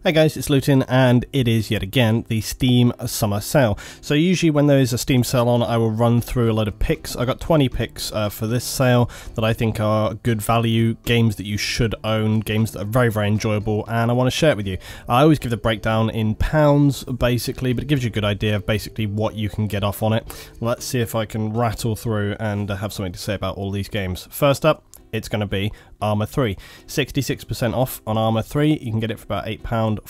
Hey guys, it's Luetin, and it is yet again the Steam Summer Sale. So usually when there is a Steam sale on, I will run through a load of picks. I got 20 picks for this sale that I think are good value, games that you should own, games that are very, very enjoyable, and I want to share it with you. I always give the breakdown in pounds, basically, but it gives you a good idea of basically what you can get off on it. Let's see if I can rattle through and have something to say about all these games. First up, it's going to be Arma 3. 66% off on Arma 3. You can get it for about £8.50,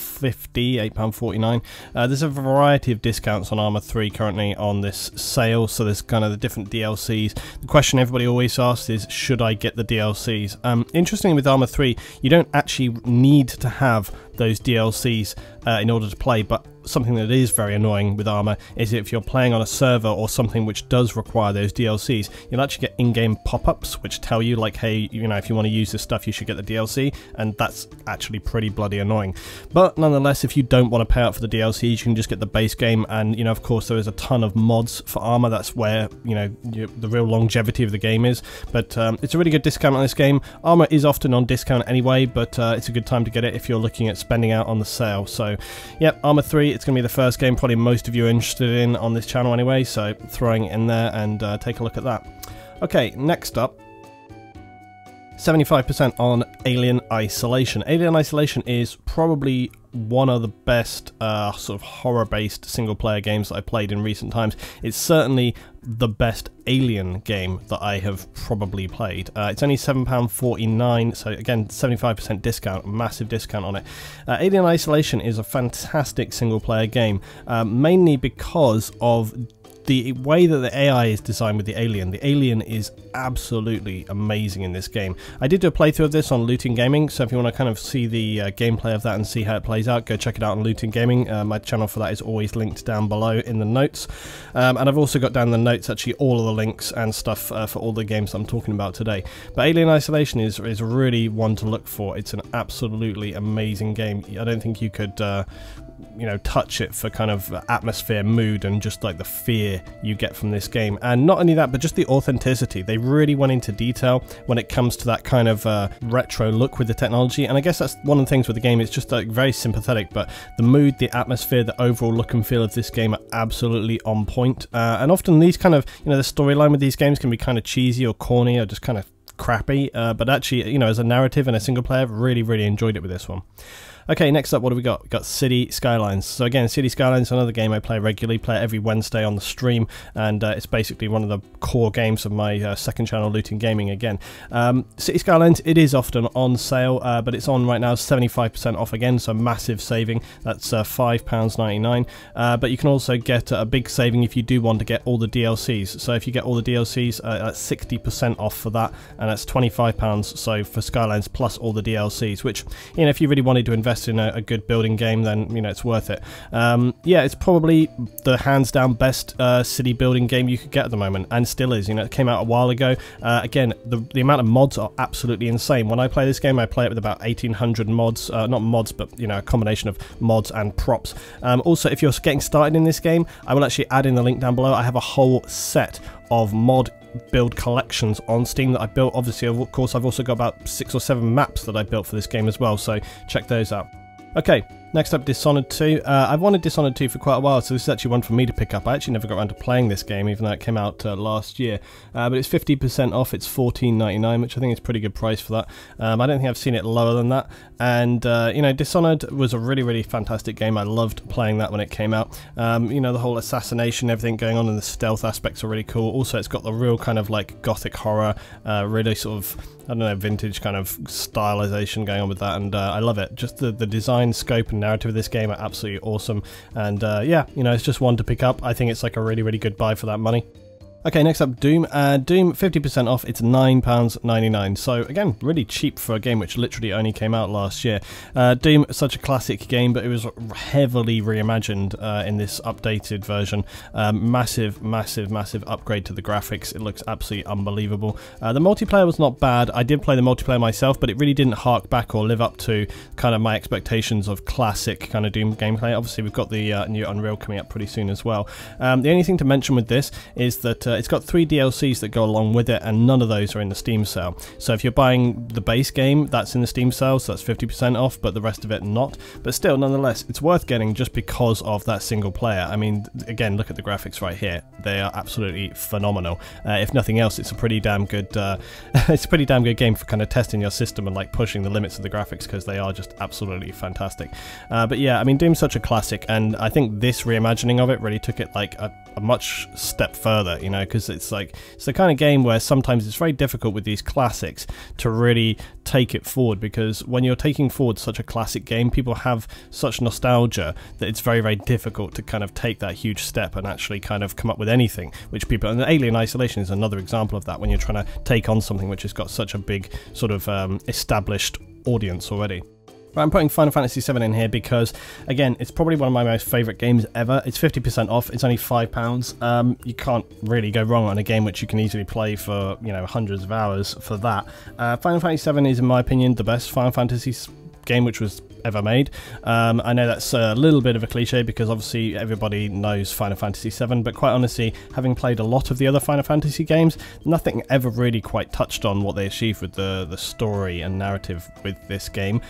£8.49. There's a variety of discounts on Arma 3 currently on this sale, so there's kind of the different DLCs. The question everybody always asks is, should I get the DLCs? Interestingly, with Arma 3, you don't actually need to have those DLCs in order to play, but something that is very annoying with Arma is if you're playing on a server or something which does require those DLCs, you'll actually get in-game pop-ups which tell you like, hey, you know, if you want to use this stuff you should get the DLC, and that's actually pretty bloody annoying. But nonetheless, if you don't want to pay out for the DLCs, you can just get the base game, and you know, of course, there is a ton of mods for Arma. That's where, you know, the real longevity of the game is. But it's a really good discount on this game. Arma is often on discount anyway, but it's a good time to get it if you're looking at spending out on the sale. So yep, Arma 3, it's going to be the first game probably most of you are interested in on this channel anyway, so throwing it in there and take a look at that. Okay, next up, 75% on Alien Isolation. Alien Isolation is probably one of the best sort of horror-based single-player games that I played in recent times. It's certainly the best Alien game that I have probably played. It's only £7.49, so again, 75% discount, massive discount on it. Alien Isolation is a fantastic single-player game, mainly because of the way that the AI is designed with the alien. The alien is absolutely amazing in this game. I did do a playthrough of this on Luetin Gaming, so if you want to kind of see the gameplay of that and see how it plays out, go check it out on Luetin Gaming. My channel for that is always linked down below in the notes. And I've also got down the notes actually all of the links and stuff for all the games that I'm talking about today. But Alien Isolation is really one to look for. It's an absolutely amazing game. I don't think you could you know, touch it for kind of atmosphere, mood, and just like the fear you get from this game. And not only that, but just the authenticity. They really went into detail when it comes to that kind of retro look with the technology, and I guess that's one of the things with the game. It's just like very sympathetic, but the mood, the atmosphere, the overall look and feel of this game are absolutely on point. And often these kind of, you know, the storyline with these games can be kind of cheesy or corny or just kind of crappy, but actually, you know, as a narrative and a single player, I've really enjoyed it with this one. Okay, next up, what do we got? We've got City Skylines. So again, City Skylines is another game I play regularly, play it every Wednesday on the stream, and it's basically one of the core games of my second channel, Luetin Gaming again. City Skylines, it is often on sale, but it's on right now 75% off again, so massive saving. That's £5.99, but you can also get a big saving if you do want to get all the DLCs. So if you get all the DLCs, that's 60% off for that, and that's £25, so for Skylines plus all the DLCs, which, you know, if you really wanted to invest in a good building game, then, you know, it's worth it. Yeah, it's probably the hands down best city building game you could get at the moment, and still is. You know, it came out a while ago. Again, the amount of mods are absolutely insane. When I play this game, I play it with about 1800 mods, not mods, but, you know, a combination of mods and props. Also, if you're getting started in this game, I will actually add in the link down below. I have a whole set of mod build collections on Steam that I built. Obviously, of course, I've also got about 6 or 7 maps that I built for this game as well, so check those out. Okay, next up, Dishonored 2. I've wanted Dishonored 2 for quite a while, so this is actually one for me to pick up. I actually never got around to playing this game, even though it came out last year. But it's 50% off, it's $14.99, which I think is a pretty good price for that. I don't think I've seen it lower than that. And, you know, Dishonored was a really fantastic game. I loved playing that when it came out. You know, the whole assassination, everything going on, and the stealth aspects are really cool. Also, it's got the real kind of like gothic horror, really sort of, I don't know, vintage kind of stylization going on with that, and I love it. Just the design, scope, and narrative of this game are absolutely awesome, and yeah, you know, it's just one to pick up. I think it's like a really good buy for that money. Okay, next up, Doom. Doom, 50% off, it's £9.99. So again, really cheap for a game which literally only came out last year. Doom, such a classic game, but it was heavily reimagined in this updated version. Massive upgrade to the graphics. It looks absolutely unbelievable. The multiplayer was not bad. I did play the multiplayer myself, but it really didn't hark back or live up to kind of my expectations of classic kind of Doom gameplay. Obviously, we've got the new Unreal coming up pretty soon as well. The only thing to mention with this is that it's got 3 DLCs that go along with it, and none of those are in the Steam sale. So if you're buying the base game, that's in the Steam sale, so that's 50% off, but the rest of it not. But still, nonetheless, it's worth getting just because of that single player. I mean, again, look at the graphics right here. They are absolutely phenomenal. If nothing else, it's a pretty damn good it's a pretty damn good game for kind of testing your system and like pushing the limits of the graphics, because they are just absolutely fantastic. But yeah, I mean, Doom's such a classic, and I think this reimagining of it really took it like a much step further, you know, because it's like, it's the kind of game where sometimes it's very difficult with these classics to really take it forward, because when you're taking forward such a classic game, people have such nostalgia that it's very, very difficult to kind of take that huge step and actually kind of come up with anything which people, and Alien Isolation is another example of that, when you're trying to take on something which has got such a big sort of established audience already. But I'm putting Final Fantasy VII in here because, again, it's probably one of my most favourite games ever. It's 50% off, it's only £5. You can't really go wrong on a game which you can easily play for, you know, hundreds of hours for that. Final Fantasy VII is, in my opinion, the best Final Fantasy game which was ever made. I know that's a little bit of a cliche because obviously everybody knows Final Fantasy VII, but quite honestly, having played a lot of the other Final Fantasy games, nothing ever really quite touched on what they achieved with the story and narrative with this game.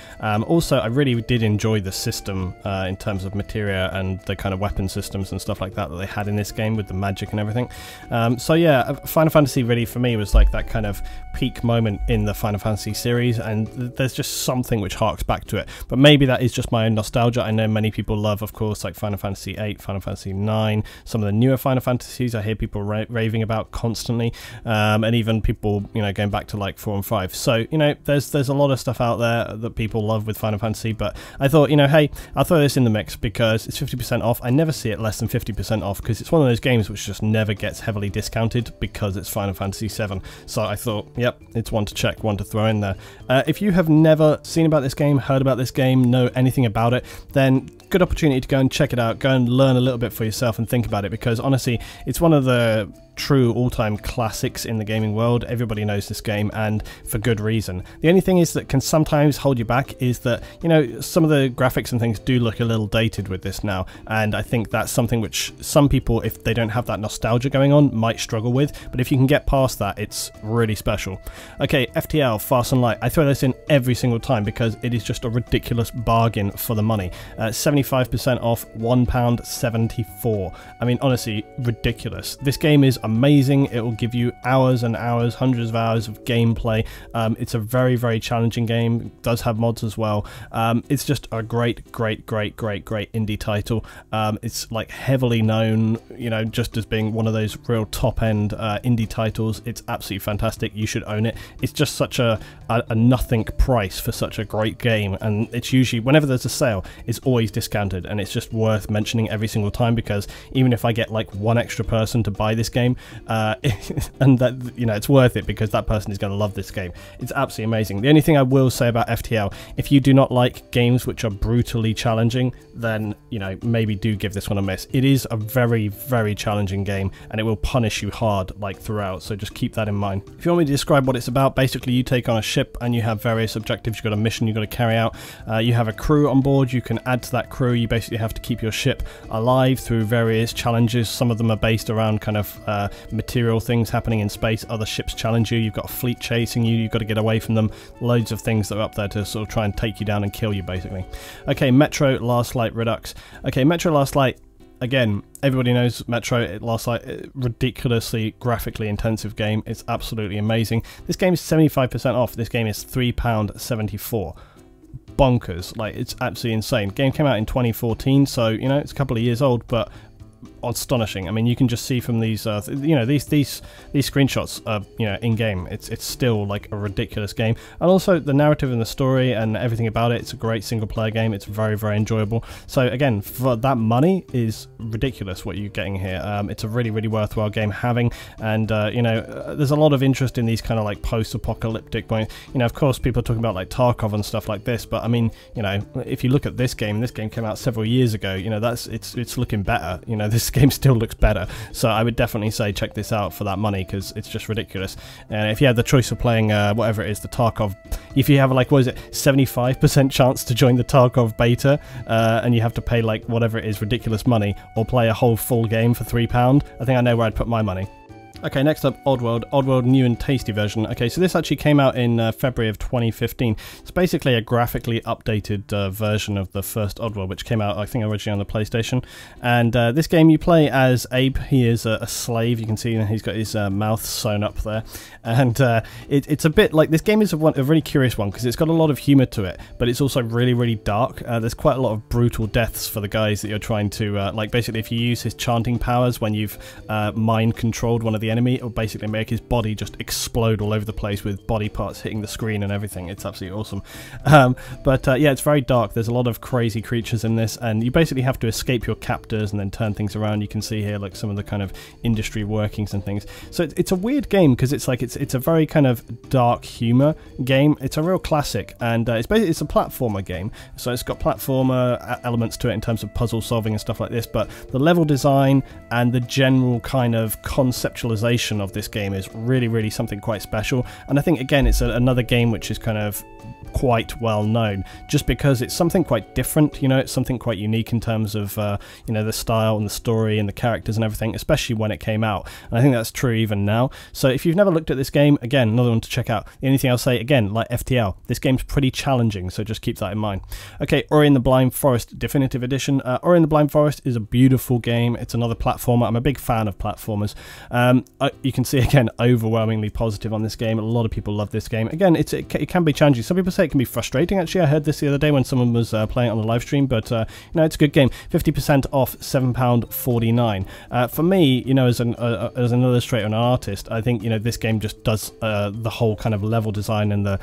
Also, I really did enjoy the system in terms of materia and the kind of weapon systems and stuff like that that they had in this game with the magic and everything. So yeah, Final Fantasy really for me was like that kind of peak moment in the Final Fantasy series, and there's just something which harks back to it. But maybe that is just my own nostalgia. I know many people love, of course, like Final Fantasy VIII, Final Fantasy IX, some of the newer Final Fantasies I hear people raving about constantly, and even people, you know, going back to like 4 and 5. So, you know, there's a lot of stuff out there that people love with Final Fantasy, but I thought, you know, hey, I'll throw this in the mix because it's 50% off. I never see it less than 50% off because it's one of those games which just never gets heavily discounted because it's Final Fantasy VII. So I thought, yep, it's one to check, one to throw in there. If you have never seen about this game, heard about this game, know anything about it, then good opportunity to go and check it out, go and learn a little bit for yourself and think about it, because honestly, it's one of the true all-time classics in the gaming world. Everybody knows this game, and for good reason. The only thing is that can sometimes hold you back is that, you know, some of the graphics and things do look a little dated with this now, and I think that's something which some people, if they don't have that nostalgia going on, might struggle with, but if you can get past that, it's really special. Okay, FTL, Fast and Light. I throw this in every single time because it is just a ridiculous bargain for the money. 75% off, £1.74. I mean, honestly, ridiculous. This game is amazing. It will give you hours and hours, hundreds of hours of gameplay. It's a very, very challenging game. It does have mods as well. It's just a great indie title. It's like heavily known, you know, just as being one of those real top-end indie titles. It's absolutely fantastic. You should own it. It's just such a nothing price for such a great game, and it's usually, whenever there's a sale, it's always discounted, and it's just worth mentioning every single time, because even if I get like one extra person to buy this game, and that, you know, it's worth it because that person is going to love this game. It's absolutely amazing. The only thing I will say about FTL, if you do not like games which are brutally challenging, then, you know, maybe do give this one a miss. It is a very, very challenging game, and it will punish you hard like throughout, so just keep that in mind. If you want me to describe what it's about, basically you take on a ship and you have various objectives. You've got a mission you've got to carry out. You have a crew on board. You can add to that crew. You basically have to keep your ship alive through various challenges. Some of them are based around kind of material things happening in space. Other ships challenge you. You've got a fleet chasing you. You've got to get away from them. Loads of things that are up there to sort of try and take you down and kill you, basically. Okay, Metro Last Light Redux. Okay, Metro Last Light, again, everybody knows Metro Last Light, ridiculously graphically intensive game. It's absolutely amazing. This game is 75% off. This game is £3.74. Bonkers. Like, it's absolutely insane. Game came out in 2014, so, you know, it's a couple of years old, but astonishing. I mean, you can just see from these, you know, these screenshots, you know, in game. It's still like a ridiculous game, and also the narrative and the story and everything about it. It's a great single player game. It's very, very enjoyable. So again, for that money, is ridiculous what you're getting here. It's a really, really worthwhile game having, and you know, there's a lot of interest in these kind of like post-apocalyptic. You know, of course, people are talking about like Tarkov and stuff like this, but I mean, you know, if you look at this game came out several years ago. You know, it's looking better. You know, this game still looks better, so I would definitely say check this out for that money, because it's just ridiculous. And if you have the choice of playing whatever it is, the Tarkov, if you have like, what is it, 75% chance to join the Tarkov beta, and you have to pay like whatever it is, ridiculous money, or play a whole full game for £3, I think I know where I'd put my money. Okay, next up, Oddworld. Oddworld new and tasty version. Okay, so this actually came out in February of 2015. It's basically a graphically updated version of the first Oddworld, which came out, I think, originally on the PlayStation. And this game, you play as Abe. He is a slave. You can see he's got his mouth sewn up there. And it's a bit like, this game is a really curious one, because it's got a lot of humour to it, but it's also really, really dark. There's quite a lot of brutal deaths for the guys that you're trying to, like, basically, if you use his chanting powers when you've mind-controlled one of the enemy, it will basically make his body just explode all over the place with body parts hitting the screen and everything. It's absolutely awesome. Yeah, it's very dark. There's a lot of crazy creatures in this, and you basically have to escape your captors and then turn things around. You can see here like some of the kind of industry workings and things. So it's a weird game, because it's like it's a very kind of dark humor game. It's a real classic, and it's a platformer game. So it's got platformer elements to it in terms of puzzle solving and stuff like this, but the level design and the general kind of conceptualization of this game is really, really something quite special. And I think, again, it's another game which is kind of quite well known just because it's something quite different. You know, it's something quite unique in terms of you know, the style and the story and the characters and everything, especially when it came out, and I think that's true even now. So if you've never looked at this game, again, another one to check out. The only thing I'll say, again, like FTL, this game's pretty challenging, so just keep that in mind. Okay, Ori and the Blind Forest Definitive Edition. Ori and the Blind Forest is a beautiful game. It's another platformer. I'm a big fan of platformers. You can see, again, overwhelmingly positive on this game. A lot of people love this game. Again, it can be challenging. Some people say it can be frustrating. Actually, I heard this the other day when someone was playing it on the live stream, but you know, it's a good game. 50% off, £7.49. For me, you know, as an illustrator and an artist, I think, you know, this game just does the whole kind of level design and the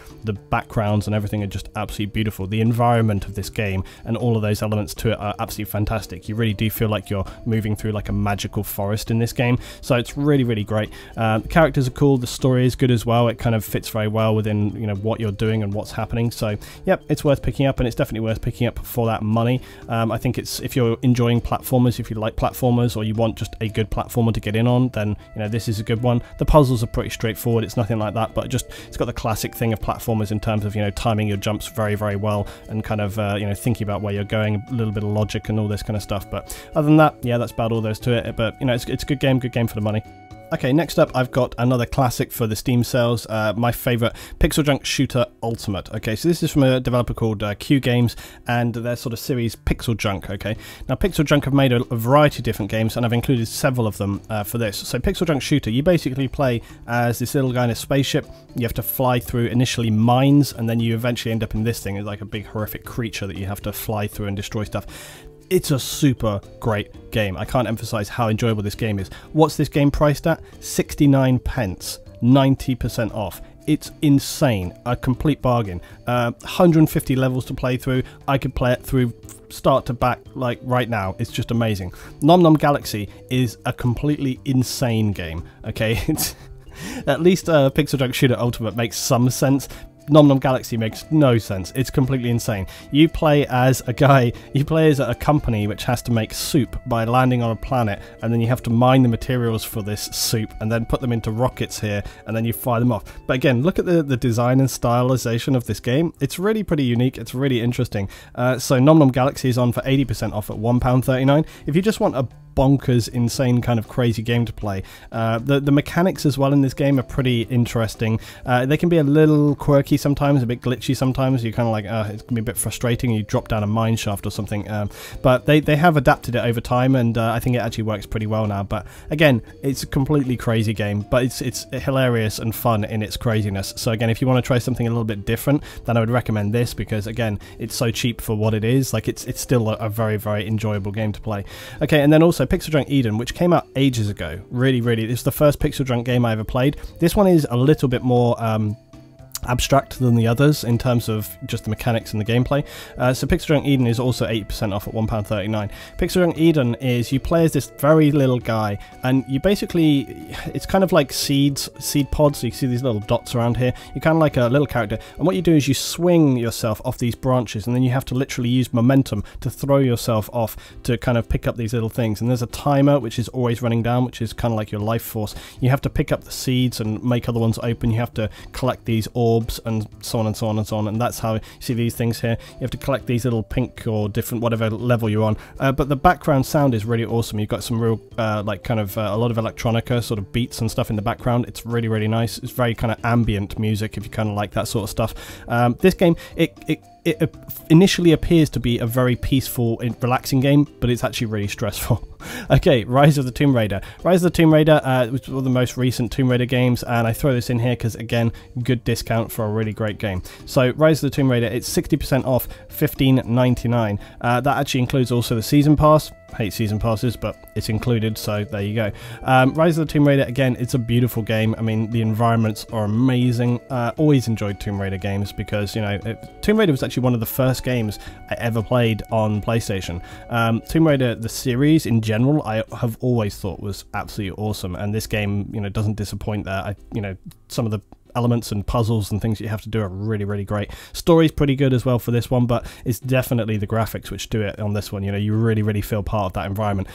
backgrounds and everything are just absolutely beautiful. The environment of this game and all of those elements to it are absolutely fantastic. You really do feel like you're moving through like a magical forest in this game, so it's really, really great. The characters are cool, the story is good as well. It kind of fits very well within, you know, what you're doing and what's happening. So yep, it's worth picking up, and it's definitely worth picking up for that money. I think it's, if you're enjoying platformers, if you like platformers, or you want just a good platformer to get in on, then, you know, this is a good one. The puzzles are pretty straightforward. It's nothing like that, but just, it's got the classic thing of platformers in terms of, you know, timing your jumps very, very well, and kind of you know, thinking about where you're going, a little bit of logic and all this kind of stuff. But other than that, yeah, that's about all there is to it. But, you know, it's a good game for the money. Okay, next up, I've got another classic for the Steam sales, my favourite, PixelJunk Shooter Ultimate. Okay, so this is from a developer called Q Games, and their sort of series PixelJunk. Okay, now PixelJunk have made a variety of different games, and I've included several of them for this. So PixelJunk Shooter, you basically play as this little guy in a spaceship. You have to fly through initially mines, and then you eventually end up in this thing. It's like a big horrific creature that you have to fly through and destroy stuff. It's a super great game. I can't emphasize how enjoyable this game is. What's this game priced at? 69 pence, 90% off. It's insane, a complete bargain. 150 levels to play through. I could play it through start to back, like right now. It's just amazing. Nom Nom Galaxy is a completely insane game. Okay, it's at least PixelJunk Shooter Ultimate makes some sense. Nom Nom Galaxy makes no sense. It's completely insane. You play as a guy, you play as a company which has to make soup by landing on a planet, and then you have to mine the materials for this soup and then put them into rockets here, and then you fire them off. But again, look at the design and stylization of this game. It's really pretty unique. It's really interesting. So Nom Nom Galaxy is on for 80% off at £1.39. If you just want a bonkers, insane, kind of crazy game to play. The mechanics as well in this game are pretty interesting. They can be a little quirky sometimes, a bit glitchy sometimes. You're kind of like, it can be a bit frustrating, and you drop down a mine shaft or something. But they have adapted it over time, and I think it actually works pretty well now. But again, it's a completely crazy game, but it's hilarious and fun in its craziness. So again, if you want to try something a little bit different, then I would recommend this, because again, it's so cheap for what it is. Like, it's still a very, very enjoyable game to play. Okay, and then also PixelJunk Eden, which came out ages ago. Really, this is the first PixelJunk game I ever played. This one is a little bit more abstract than the others in terms of just the mechanics and the gameplay. So PixelJunk Eden is also 80% off at £1.39. PixelJunk Eden is, you play as this very little guy, and you basically, it's kind of like seed pods. So you can see these little dots around here. You're kind of like a little character, and what you do is you swing yourself off these branches, and then you have to literally use momentum to throw yourself off to kind of pick up these little things. And there's a timer which is always running down, which is kind of like your life force. You have to pick up the seeds and make other ones open. You have to collect these orbs orbs and so on and so on and so on, and that's how you see these things here. You have to collect these little pink or different whatever level you're on, but the background sound is really awesome. You've got some real like kind of a lot of electronica sort of beats and stuff in the background. It's really, really nice. It's very kind of ambient music if you kind of like that sort of stuff. This game, it initially appears to be a very peaceful, relaxing game, but it's actually really stressful. Okay, Rise of the Tomb Raider. Rise of the Tomb Raider was one of the most recent Tomb Raider games, and I throw this in here because, again, good discount for a really great game. So, Rise of the Tomb Raider, it's 60% off, $15.99. That actually includes also the Season Pass. Hate Season Passes, but it's included, so there you go. Rise of the Tomb Raider, again, it's a beautiful game. I mean, the environments are amazing. Always enjoyed Tomb Raider games because, you know, Tomb Raider was actually one of the first games I ever played on PlayStation. Tomb Raider, the series in general, I have always thought was absolutely awesome, and this game, you know, doesn't disappoint there. You know, some of the elements and puzzles and things you have to do are really, really great. Story's pretty good as well for this one, but it's definitely the graphics which do it on this one. You know, you really, really feel part of that environment.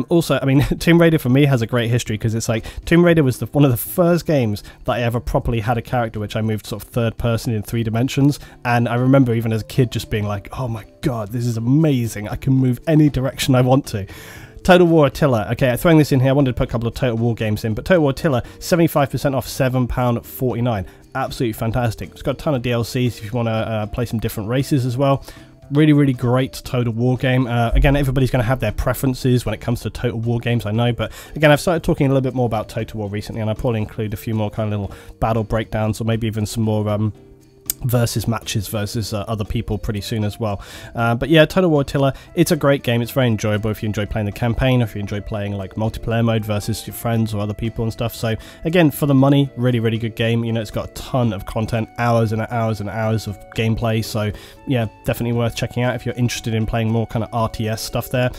Also, I mean, Tomb Raider for me has a great history because it's like Tomb Raider was one of the first games that I ever properly had a character which I moved sort of third person in 3 dimensions, and I remember even as a kid just being like, oh my god, this is amazing, I can move any direction I want to. Total War Attila. Okay, throwing this in here, I wanted to put a couple of Total War games in, but Total War Attila, 75% off, £7.49. Absolutely fantastic. It's got a ton of DLCs if you want to play some different races as well. Really, really great Total War game. Again, everybody's going to have their preferences when it comes to Total War games, I know, but again, I've started talking a little bit more about Total War recently, and I'll probably include a few more kind of little battle breakdowns, or maybe even some more versus matches versus other people pretty soon as well. But yeah, Total War Attila, it's a great game. It's very enjoyable if you enjoy playing the campaign, or if you enjoy playing like multiplayer mode versus your friends or other people and stuff. So again, for the money, really, really good game. You know, it's got a ton of content, hours and hours and hours of gameplay. So yeah, definitely worth checking out if you're interested in playing more kind of RTS stuff there.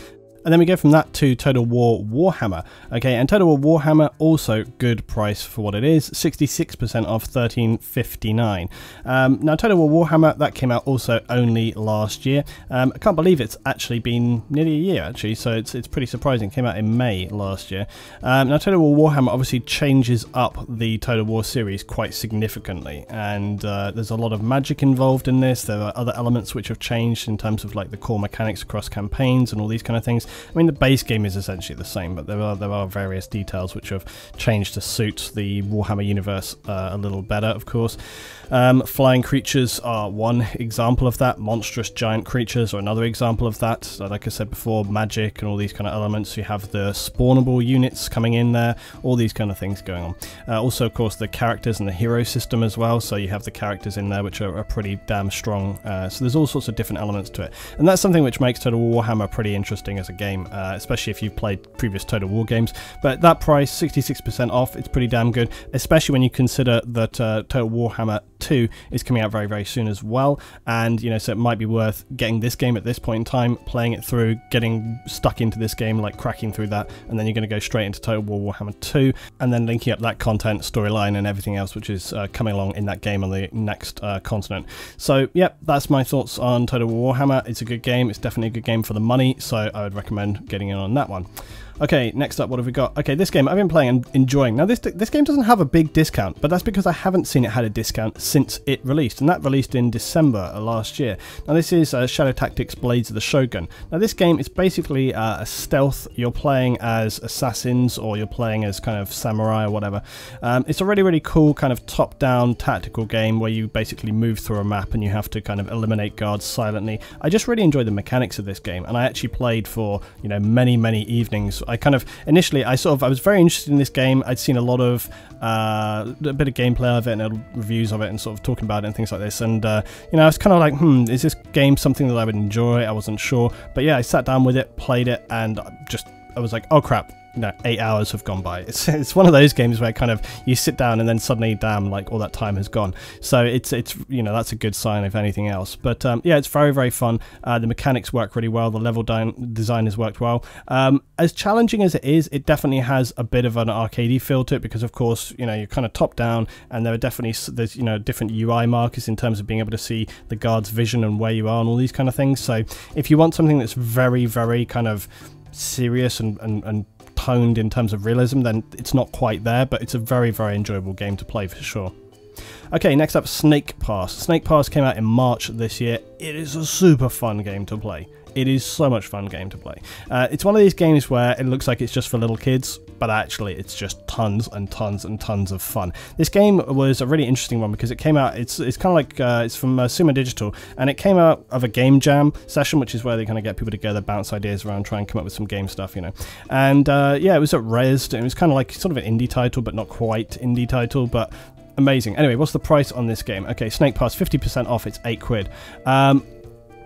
And then we go from that to Total War Warhammer. Okay, and Total War Warhammer, also good price for what it is, 66% off, $13.59. Now, Total War Warhammer, that came out also only last year. I can't believe it's actually been nearly a year, actually, so it's pretty surprising. It came out in May last year. Now, Total War Warhammer obviously changes up the Total War series quite significantly, and there's a lot of magic involved in this. There are other elements which have changed in terms of like the core mechanics across campaigns and all these kind of things. I mean, the base game is essentially the same, but there are various details which have changed to suit the Warhammer universe a little better, of course. Flying creatures are one example of that. Monstrous giant creatures are another example of that. So like I said before, magic and all these kind of elements. You have the spawnable units coming in there, all these kind of things going on. Also, of course, the characters and the hero system as well. So you have the characters in there which are pretty damn strong. So there's all sorts of different elements to it. And that's something which makes Total War Warhammer pretty interesting as a game, especially if you've played previous Total War games. But that price, 66% off, it's pretty damn good, especially when you consider that Total Warhammer 2 is coming out very, very soon as well. And, you know, so it might be worth getting this game at this point in time, playing it through, getting stuck into this game, like cracking through that, and then you're going to go straight into Total War Warhammer 2, and then linking up that content, storyline, and everything else which is coming along in that game on the next continent. So, yep, that's my thoughts on Total War Warhammer. It's a good game. It's definitely a good game for the money, so I would recommend getting in on that one. Okay, next up, what have we got? Okay, this game I've been playing and enjoying. Now, this game doesn't have a big discount, but that's because I haven't seen it had a discount since it released, and that released in December last year. Now, this is Shadow Tactics Blades of the Shogun. Now, this game is basically a stealth. You're playing as assassins, or you're playing as kind of samurai or whatever. It's a really, really cool kind of top-down tactical game where you basically move through a map and you have to kind of eliminate guards silently. I just really enjoy the mechanics of this game, and I actually played for, you know, many, many evenings. I kind of initially I was very interested in this game. I'd seen a lot of a bit of gameplay of it and reviews of it and sort of talking about it and things like this, and you know, I was kind of like, is this game something that I would enjoy? I wasn't sure, but yeah, I sat down with it, played it, and I was like, oh crap, no, 8 hours have gone by. It's one of those games where kind of you sit down and then suddenly, damn, like all that time has gone. So it's you know, that's a good sign if anything else. But yeah, it's very, very fun. The mechanics work really well. The level design has worked well. As challenging as it is, it definitely has a bit of an arcadey feel to it because, of course, you know, you're kind of top down, and there's you know, different UI markers in terms of being able to see the guard's vision and where you are and all these kind of things. So if you want something that's very, very kind of serious and toned in terms of realism, then it's not quite there, but it's a very, very enjoyable game to play for sure. Okay, next up, Snake Pass. Snake Pass came out in March this year. It is a super fun game to play. It is so much fun game to play. It's one of these games where it looks like it's just for little kids, but actually it's just tons and tons and tons of fun. This game was a really interesting one because it came out, it's kind of like, it's from Sumo Digital, and it came out of a game jam session, which is where they kind of get people together, bounce ideas around, try and come up with some game stuff, you know. And yeah, it was at Res, it was kind of like sort of an indie title, but not quite indie title, but amazing. Anyway, what's the price on this game? Okay, Snake Pass, 50% off, it's £8.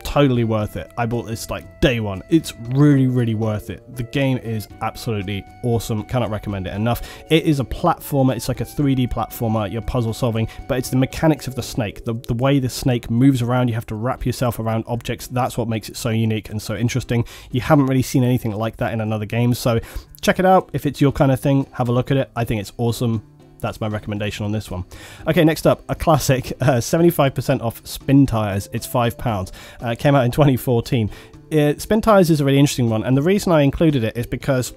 Totally worth it. I bought this like day one. It's really, really worth it. The game is absolutely awesome. Cannot recommend it enough. It is a platformer. It's like a 3D platformer. You're puzzle solving, but it's the mechanics of the snake. The way the snake moves around, you have to wrap yourself around objects. That's what makes it so unique and so interesting. You haven't really seen anything like that in another game, so check it out. If it's your kind of thing, have a look at it. I think it's awesome. That's my recommendation on this one. Okay, next up, a classic, 75% off Spin Tires. It's £5. Came out in 2014. Spin Tires is a really interesting one, and the reason I included it is because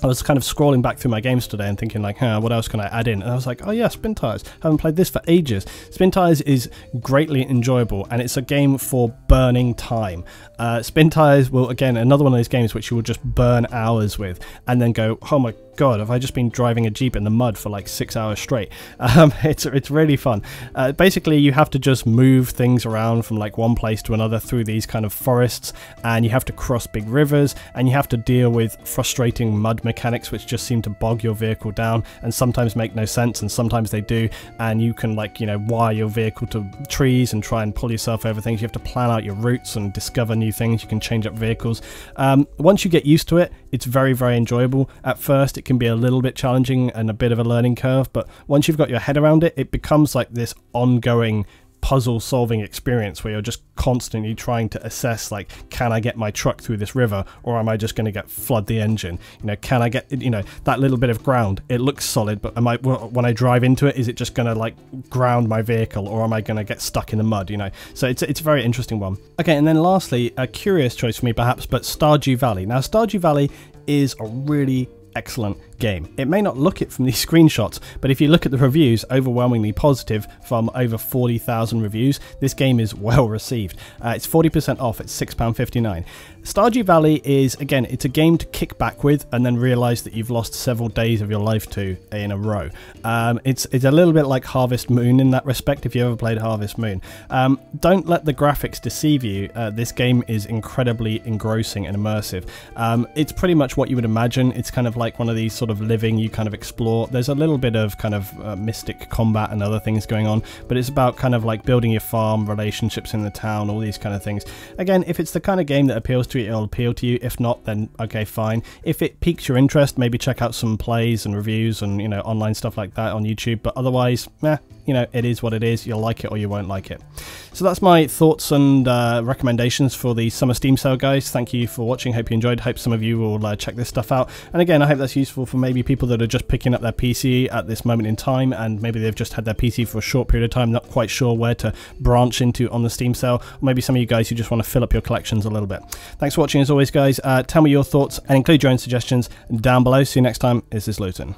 I was kind of scrolling back through my games today and thinking like, what else can I add in? And I was like, oh yeah, Spin Tires. I haven't played this for ages. Spin Tires is greatly enjoyable, and it's a game for burning time. Spin Tires will, again, another one of those games which you will just burn hours with and then go, oh my god, have I just been driving a Jeep in the mud for like 6 hours straight? It's really fun. Basically, you have to just move things around from like one place to another through these kind of forests, and you have to cross big rivers, and you have to deal with frustrating mud mechanics which just seem to bog your vehicle down and sometimes make no sense, and sometimes they do, and you can, like, you know, wire your vehicle to trees and try and pull yourself over things. You have to plan out your routes and discover new things. You can change up vehicles. Once you get used to it, it's very, very enjoyable. At first, it can be a little bit challenging and a bit of a learning curve, but once you've got your head around it, it becomes like this ongoing puzzle solving experience where you're just constantly trying to assess, like, can I get my truck through this river, or am I just going to get flood the engine? You know, can I get, you know, that little bit of ground, it looks solid, but am I, when I drive into it, is it just going to like ground my vehicle, or am I going to get stuck in the mud, you know? So it's a very interesting one. Okay, and then lastly, a curious choice for me perhaps, but Stardew Valley. Now, Stardew Valley is a really excellent game. It may not look it from these screenshots, but if you look at the reviews, overwhelmingly positive from over 40,000 reviews. This game is well received. It's 40% off, it's £6.59. Stardew Valley is, again, it's a game to kick back with and then realise that you've lost several days of your life to in a row. It's a little bit like Harvest Moon in that respect, if you ever played Harvest Moon. Don't let the graphics deceive you. This game is incredibly engrossing and immersive. It's pretty much what you would imagine. It's kind of like one of these sort of living, you kind of explore. There's a little bit of kind of mystic combat and other things going on, but it's about kind of like building your farm, relationships in the town, all these kind of things. Again, if it's the kind of game that appeals to you, it'll appeal to you. If not, then okay, fine. If it piques your interest, maybe check out some plays and reviews and, you know, online stuff like that on YouTube, but otherwise, you know, it is what it is. You'll like it or you won't like it. So that's my thoughts and recommendations for the summer Steam sale, guys. Thank you for watching. Hope you enjoyed. Hope some of you will check this stuff out. And again, I hope that's useful for maybe people that are just picking up their PC at this moment in time, and maybe they've just had their PC for a short period of time, not quite sure where to branch into on the Steam sale. Or maybe some of you guys who just want to fill up your collections a little bit. Thanks for watching as always, guys. Tell me your thoughts and include your own suggestions down below. See you next time. This is Luetin.